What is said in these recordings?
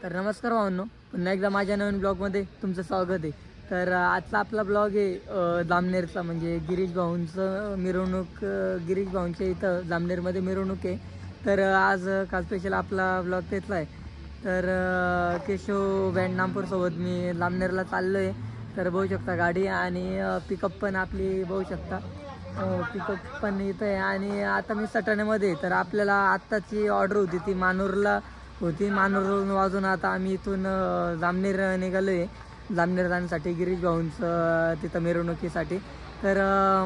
तर नमस्कार भावांनो, पुन्हा एकदा माझ्या नवीन ब्लॉगमध्ये तुमचं स्वागत आहे। तर आजचा आपला ब्लॉग आहे जामनेरचा, म्हणजे गिरीश भाऊंचं मिरवणूक, गिरीश भाऊंच्या इथं जामनेरमध्ये मिरवणूक आहे। तर आज का स्पेशल आपला ब्लॉग तेच आहे। तर केशव बँड नामपूरसोबत मी जामनेरला चाललो आहे। तर बघू शकता गाडी आणि पिकअप पण आपली बघू शकता, पिकअप पण इथं आहे। आणि आता मी सटाण्यामध्ये, तर आपल्याला आत्ताची ऑर्डर होती ती मानूरला होती, मानूरवरून वाजून आता आम्ही इथून जामनेर निघालो आहे, जामनेर जाण्यासाठी गिरीश भाऊंचं तिथं मिरवणुकीसाठी। तर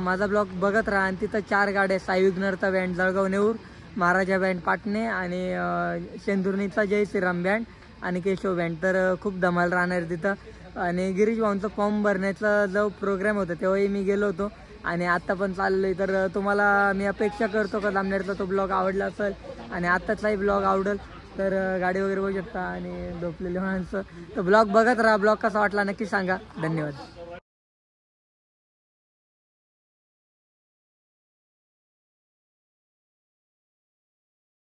माझा ब्लॉग बघत राहा। आणि तिथं 4 गाड्या, साई विघ्नरचा बँड जळगाव नेऊर, महाराजा बँड पाटणे आणि शेंदुर्णीचा जय श्रीराम बँड आणि केशव बँड। तर खूप धमाल राहणार तिथं। आणि गिरीश भाऊंचं फॉर्म भरण्याचा जो प्रोग्राम होता तेव्हाही मी गेलो होतो आणि आत्ता पण चाललो आहे। तर तुम्हाला मी अपेक्षा करतो का जामनेरचा तो ब्लॉग आवडला असेल आणि आत्ताचाही ब्लॉग आवडेल। तर गाडी वगैरे बघू शकता आणि झोपलेले माणसं। तर ब्लॉग बघत राहा, ब्लॉग कसा वाटला नक्की सांगा। धन्यवाद।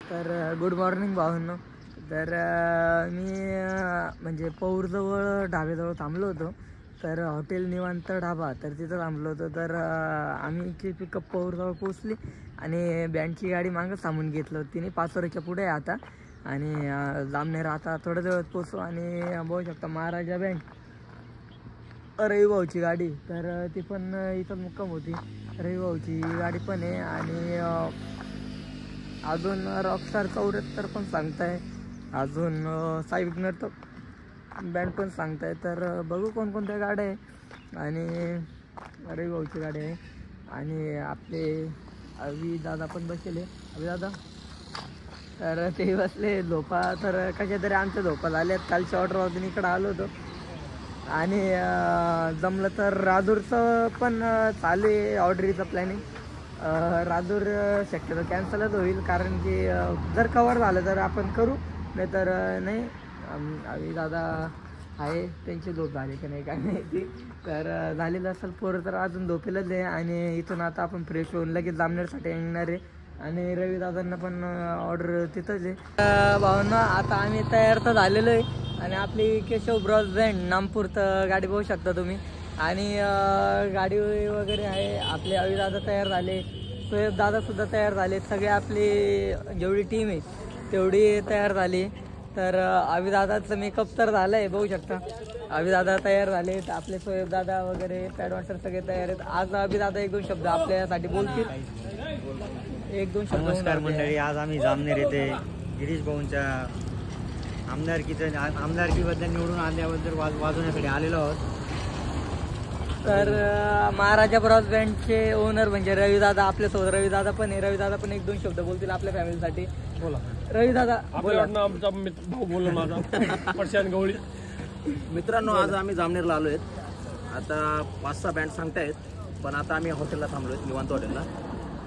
तर गुड मॉर्निंग भावांनो। तर मी म्हणजे पौरजवळ ढाब्याजवळ थांबलो होतो, तर हॉटेल निवांत ढाबा, तर तिथं थांबलो होतो। तर आम्ही पिकअप पौरजवळ पोचली आणि बँडची गाडी मागं थांबून घेतलं होती तिने, 5 वरच्या पुढे आहे आता। आणि जामनेर आता थोड्या वेळात पोचू। आणि बघू शकता महाराजा बँड, रविभाऊची गाडी, तर ती पण इथं मुक्काम होती, रविभाऊची गाडी पण आहे। आणि अजून रॉकस्टार 74 पण सांगताय, अजून साई विघ्नर बँड पण सांगताय। तर बघू कोणकोणत्या गाड्या आहे। आणि रविभाऊची गाडी आहे आणि आपले अवी दादा पण बसले, अवी दादा, तर ते बसले झोपा। तर कशा तरी आमच्या झोपा झाल्यात, कालच्या ऑर्डर वाजून इकडं आलो होतो। आणि जमलं तर राजूरचं पण चालू आहे ऑर्डरीचं प्लॅनिंग। राजूर शक्यतो कॅन्सलच होईल, कारण की जर कवर झालं तर आपण करू, नाही तर नाही। अवी दादा आहे, त्यांची झोप झाली की नाही काय माहिती। तर झालेलं असेल पोरं तर अजून झोपेलच आहे। आणि इथून आता आपण फ्रेश होऊन लगेच जामनेरसाठी येणार आहे। आणि रवी दादांना पण ऑर्डर तिथंच आहे। भावना आता आम्ही तयार तर झालेलो आहे आणि आपली केशव ब्रॉस बँड नामपूर तर गाडी बघू शकता तुम्ही। आणि गाडी वगैरे आहे, आपले अवी दादा तयार झाले, सोयब दादा सुद्धा तयार झाले, सगळे आपली जेवढी टीम आहे तेवढी तयार झाली। तर अवी दादाचं मेकअप तर झालं आहे, बघू शकता अवी दादा तयार झाले, आपले सोयब दादा वगैरे पॅडमास्टर सगळे तयार आहेत। आज अवी दादा 1-2 शब्द आपल्यासाठी बोलतील, 1-2 शब्द। नमस्कार मंडळी, आज आम्ही जामनेर येथे गिरीश भाऊंच्या आमदारकीबद्दल निवडून आल्याबद्दल वाजवण्यासाठी आलेलो आहोत। तर महाराजा ब्रॉस बँडचे ओनर म्हणजे रवी दादा आपल्यासोबत, रवी दादा पण आहे, रवी दादा पण 1-2 शब्द बोलतील आपल्या फॅमिलीसाठी। बोला रवी दादा, बोला। आमचा भाऊ बोललो माझा पडशान गवळी। मित्रांनो, आज आम्ही जामनेरला आलो आहेत। आता 5-6 बँड सांगतायत, पण आता आम्ही हॉटेलला थांबलो आहेत, निवांत हॉटेलला।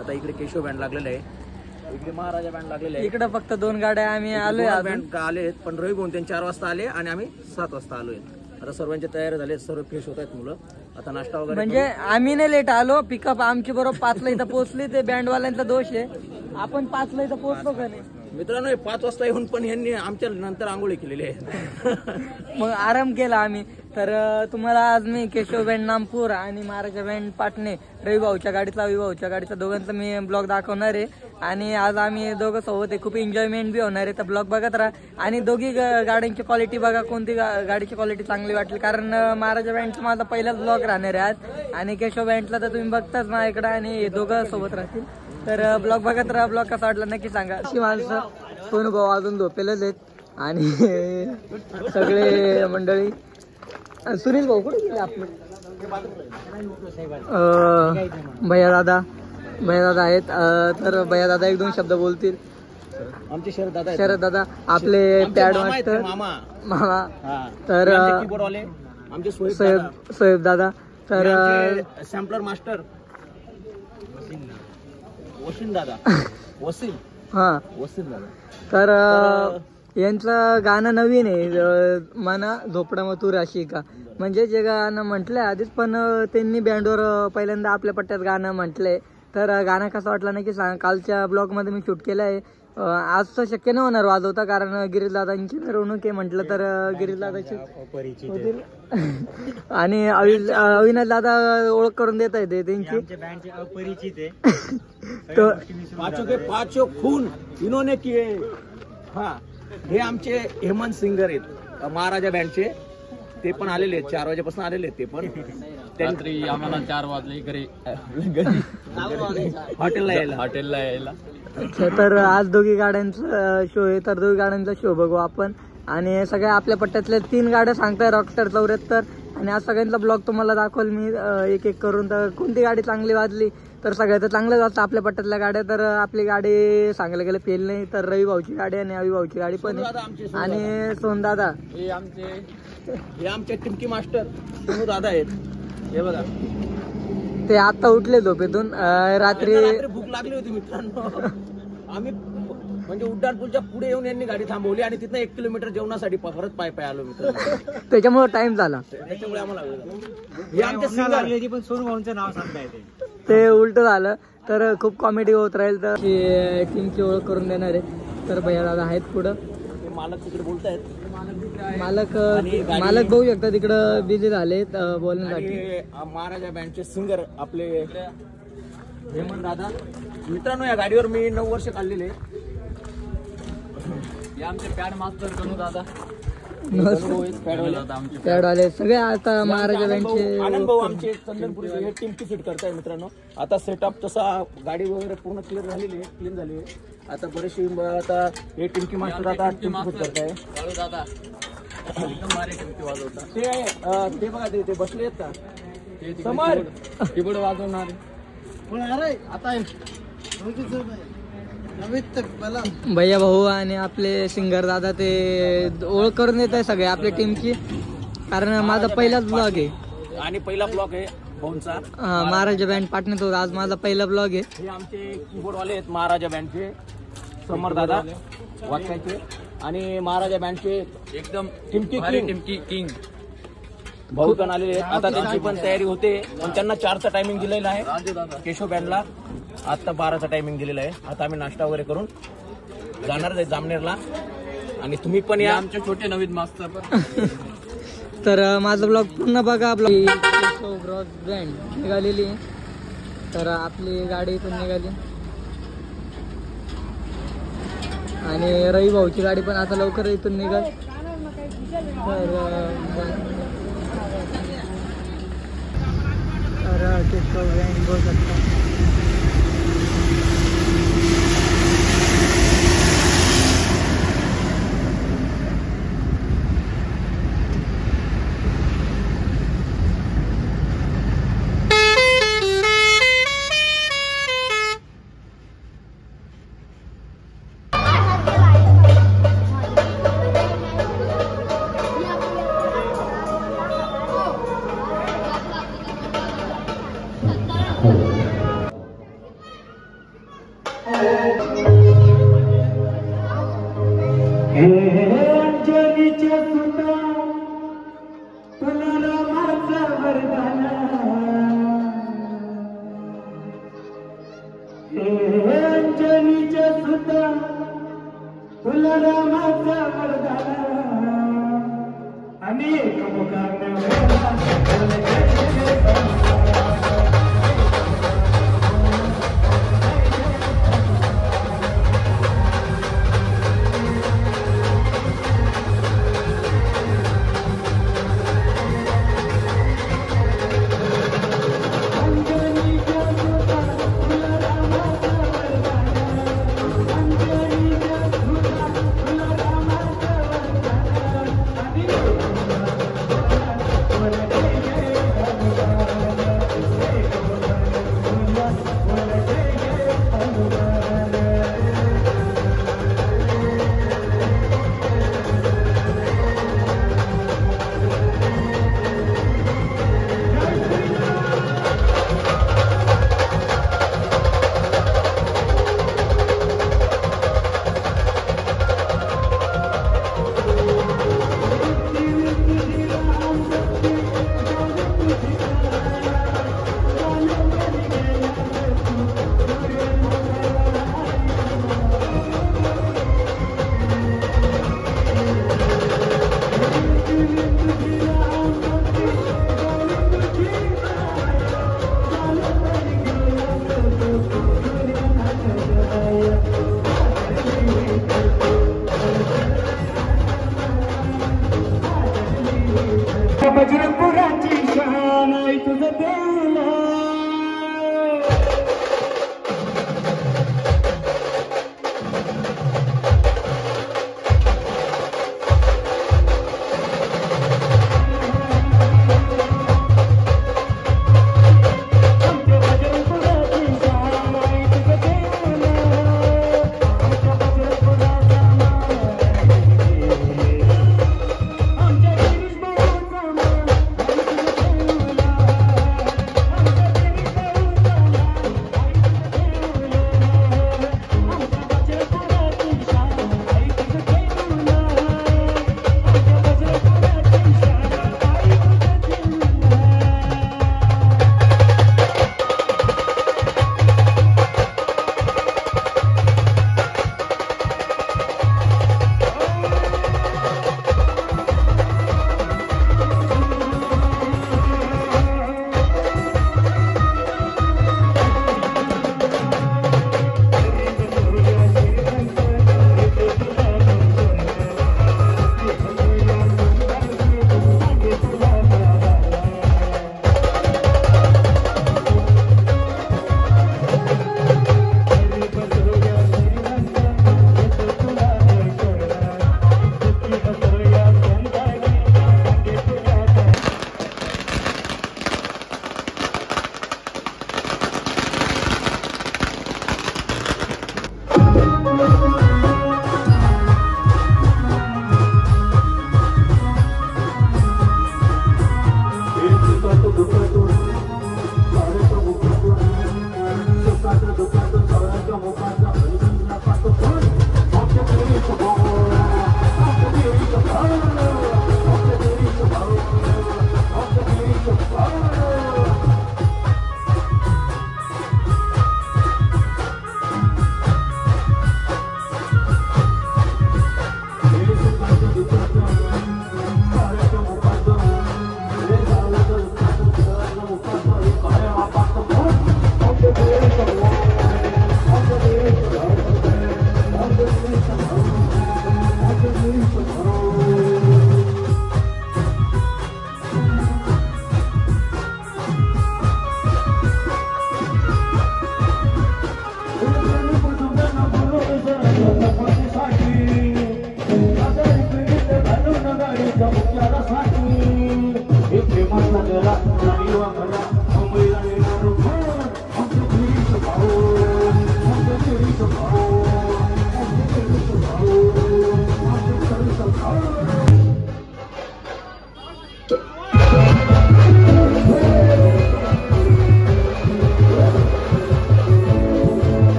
आता इकडे केशव बँड लागलेलं आहे, इकडे महाराजा बँड लागलेलं आहे, इकडे फक्त 2 गाड्या आम्ही आलोय। बँड आले आहेत, पण रवी भाऊ 4 वाजता आले आणि आम्ही 7 वाजता आलोय। आता सर्वांचे तयार झाले, सर्व फ्रेश होत आहेत मुलं। आता नाश्ता वगैरे, म्हणजे आम्ही नाही लेट आलो, पिकअप आमची बरोबर 5ला इथं पोहोचली, ते बँडवाल्यांचा दोष आहे। आपण 5ला इथं पोहोचलो का नाही मित्रांनो, 5 वाजता येऊन पण यांनी आमच्या नंतर आंघोळी केलेली आहे, मग आराम केला आम्ही। तर तुम्हाला आज मी केशव बँड नामपूर आणि महाराजा बँड पाटणे, रविभाऊच्या गाडीतला, अविभाऊच्या गाडीचा, दोघांचा मी ब्लॉग दाखवणार आहे। आणि आज आम्ही दोघं सोबत आहे, खूप एन्जॉयमेंट बी होणार आहे। तर ब्लॉग बघत राहा आणि दोघी गाड्यांची क्वालिटी बघा, कोणती गाडीची क्वालिटी चांगली वाटली, कारण महाराजा बँडचा माझा पहिलाच ब्लॉग राहणार आहे आज। आणि केशव बँडला तर तुम्ही बघताच माझ्याकडे, आणि दोघं सोबत राहतील। तर ब्लॉग बघत राहा, ब्लॉग कसा वाटला नक्की सांगा। अशी माणसं कोण भाऊ अजून झोपेलच आहेत आणि सगळे मंडळी। सुनील भाऊ कुठे गेले आपले? भैया दादा आहेत। तर भैया दादा 1-2 शब्द बोलतील। आमचे शरद दादा आपले पॅड मास्टर मामा, तर आमचे सोयब दादा, तर सॅम्पलर मास्टर वसीम दादा, वसीम दादा। तर यांचं गाणं नवीन आहे, मना झोपडा मग तू राशी का, म्हणजे जे गाणं म्हटलंय आधीच, पण त्यांनी बँडवर पहिल्यांदा आपल्या पट्ट्यात गाणं म्हटलंय। तर गाणं कसं वाटलं नक्की सांगा। कालच्या ब्लॉगमध्ये मी शूट केलं आहे आज तर शक्य नाही होणार वाजवता, कारण गिरीशदादांची मिरवणूक आहे म्हटलं तर गिरीशदादाची होतील. आणि अविनाश दादा ओळख करून देत आहे ते त्यांची अपरिचित आहे. तो पाचों के पाचों खून इन्होंने किए. हा, हे आमचे हेमंत सिंगर आहेत महाराजा बँडचे. ते पण आलेले आहेत, 4 वाजेपासून आलेले आहेत. ते पण रात्री आम्हाला 4 वाजले घरी हॉटेलला यायला. अच्छा, तर आज दोघी गाड्यांचा शो आहे, तर दोघी गाड्यांचा शो बघू आपण. आणि सगळ्या आपल्या पट्ट्यातल्या 3 गाड्या सांगताय रॉकस्टार 74. आणि आज सगळ्यांचा ब्लॉग तुम्हाला दाखवल मी एक एक करून. तर कोणती गाडी चांगली वाजली तर सगळ्यात चांगलं वाजतं आपल्या पट्ट्यातल्या गाड्या. तर आपली गाडी सांगायला गेलं फेल नाही, तर रवी भाऊची गाडी आणि अवी भाऊची गाडी पण आहे. आणि सोनदादा हे आमचे टिमकी मास्टर सोनू दादा आहेत. हे बघा, ते आता उठले झोपेतून. रात्री भूक लागली होती मित्रांनो. आम्ही म्हणजे उड्डाणपूलच्या पुढे येऊन यांनी गाडी थांबवली आणि तिथनं 1 किलोमीटर जेवणासाठी परत पाय आलो मित्रांनो. त्याच्यामुळे टाइम झाला. त्याच्यामुळे आम्हाला हे आमच्या सिंगर पण सोनू भाऊंचं नाव सांगता येते, ते उलट झालं. तर खूप कॉमेडी होत राहील. तर टीमची ओळख करून देणार आहे. तर भैया दादा आहेत पुढं, मालक तिकडे बोलतायत. मालक बघू शकता तिकडं बिझी झालेत बोलण्यासाठी. महाराजा बँडचे सिंगर आपले हेमंत दादा. मित्रांनो, या गाडीवर मी 9 वर्ष काढलेले. हे आमचे पॅड मास्टर कनू दादा. पॅडवाले सगळे आता महाराजा बँडचे. आनंद भाऊ आमचे चंदनपुरी हे टीमची फिट करताय मित्रांनो. आता सेटअप तसा गाडी वगैरे पूर्ण क्लिअर झालेली आहे, क्लीन झाली आहे. आता बरेचसे आता हे टिमकी मास्टर आता टीमची फिट करताय. दादा एकदम भारी टिमकी वाजवता. ते बघा, ते बसले आहेत का समोर कीबोर्ड वाजवणार आता भैया भाऊ आणि आपले सिंगर दादा ते ओळख करून देत आहे सगळे आपल्या टीमची. कारण माझा पहिलाच ब्लॉग आहे आणि पहिला ब्लॉग आहे भाऊंचा. महाराजा बँड पाटण्यात होता. आज माझा पहिला ब्लॉग आहे. हे आमचे कीबोर्ड वाले आहेत महाराजा बँडचे समर दादा वाक्याचे. आणि महाराजा बँडचे एकदम टिमकी किंग भाऊ पण आलेले आहेत. आता त्यांची पण तयारी होते, पण त्यांना 4चा टायमिंग दिलेला आहे. केशव बँडला आता 12चा टायमिंग दिलेला आहे. आता आम्ही नाश्ता वगैरे करून जाणार आहे जामनेरला. आणि तुम्ही पण या, आमचे छोटे नवीन मास्टर. तर माझा ब्लॉग पूर्ण बघा. ब्रॉड ब्रँड निघालेली. तर आपली गाडी इथून निघाली आणि रवी भाऊची गाडी पण आता लवकर इथून निघाल. तर केशव ब्रँड बघू शकता. बजरंगपुराची शान आहे तुझं देऊला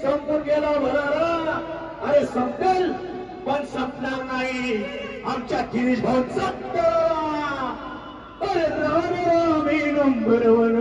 संपून गेला भरारा. अरे संपेल पण संपणार नाही आमच्या गिरीश भाऊ. अरे रामी नंबर वन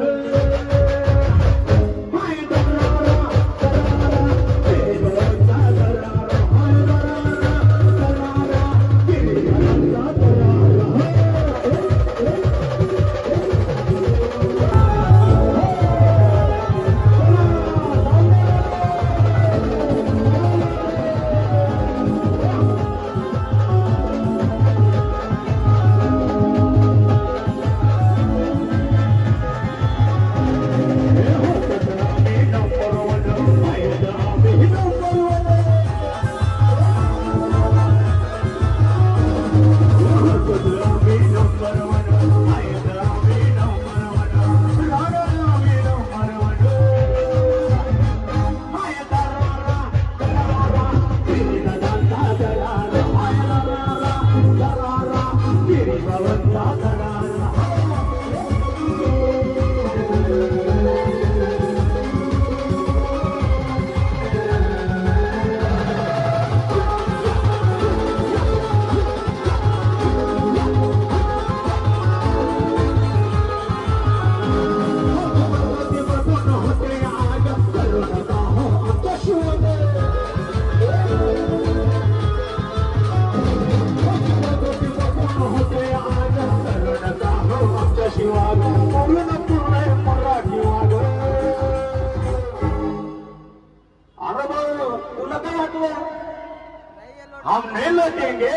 हम नहीं लौटेंगे।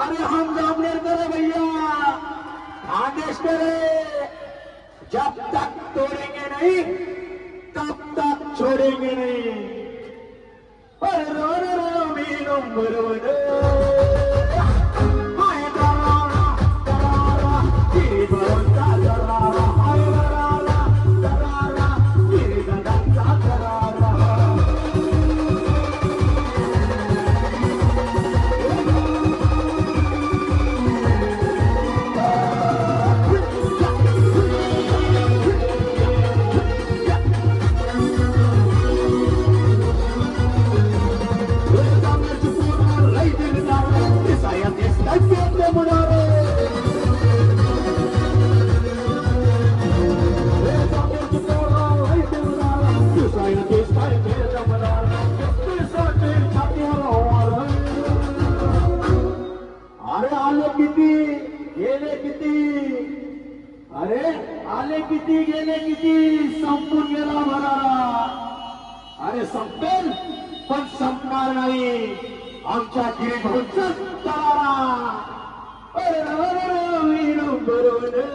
अरे हम जामनेर करे भैया, आदेश करे, जब तक तोड़ेंगे नहीं तब तक छोड़ेंगे नहीं। अरे रो मीनू आले किती गेले किती संपून गेला भरारा। अरे संपेल पण संपणार नाही आमच्या गिरीभोंचाच तरारा। अरे वीरू बरोबर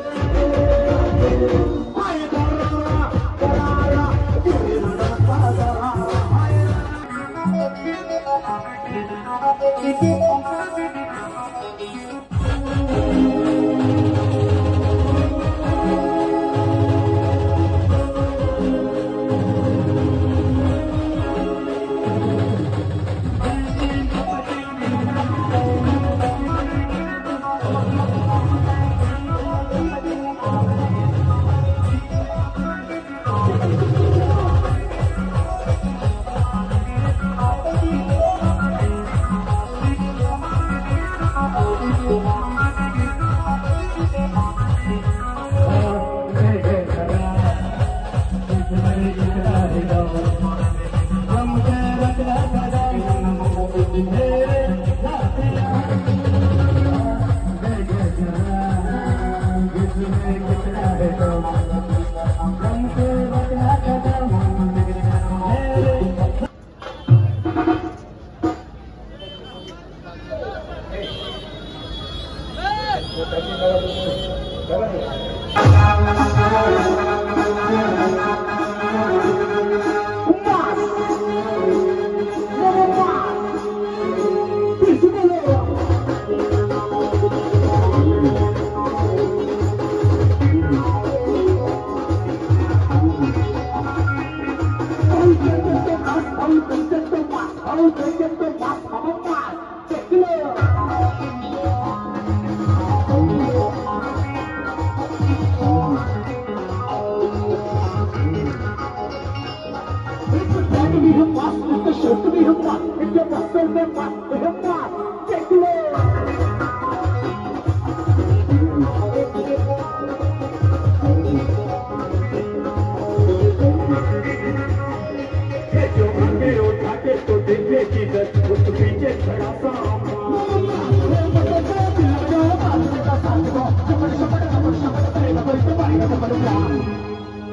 त्याची उत्पीचे खडा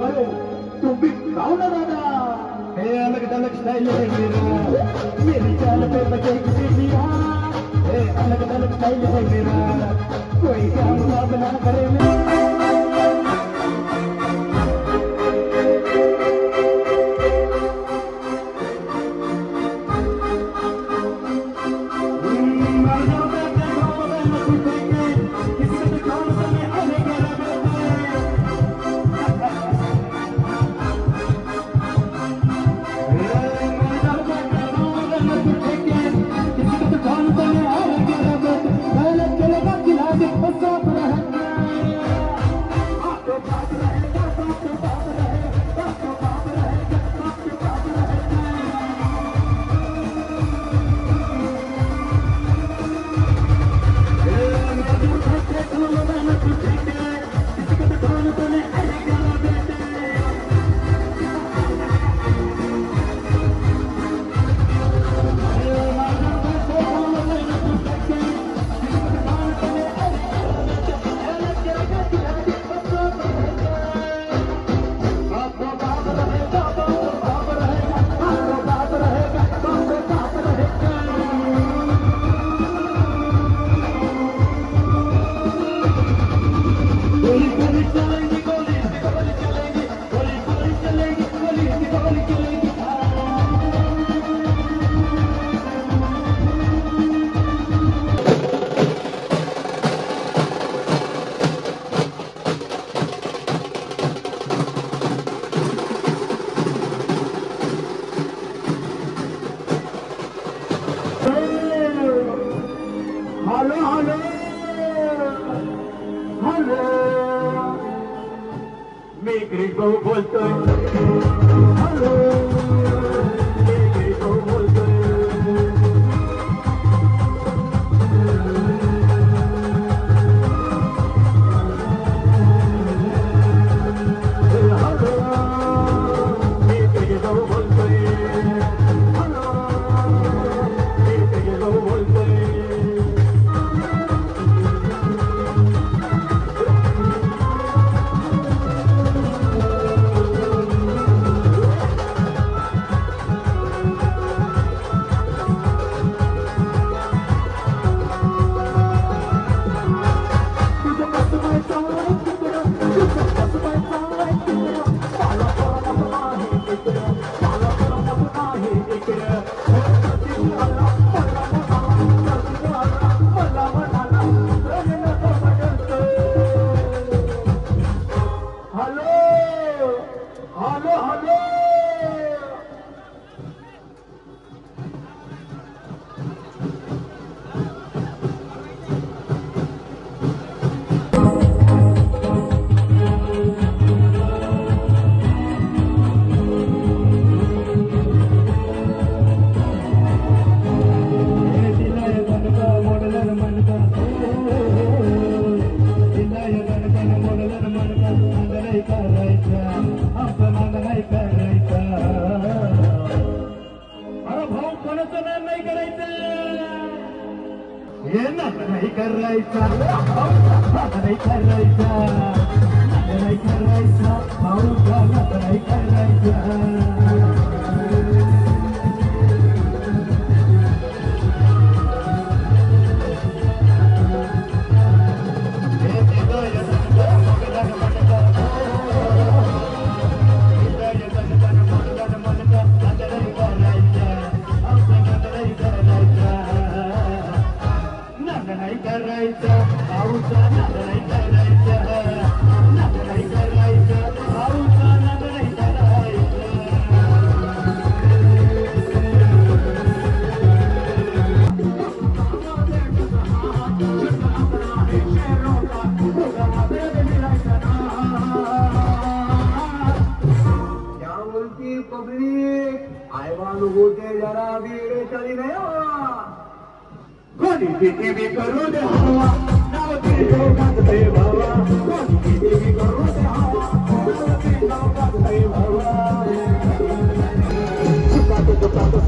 अरे तुम्ही गाव ना दादा हे अलग अलग स्टाइल है मेरा मेरी चाल पे बचे किसी दिया हे अलग अलग स्टाइल है मेरा कोई क्या मुकाबला करे मेरा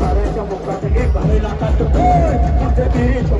साऱ्याच्या मुखात एक पहिला काट मुझे बीच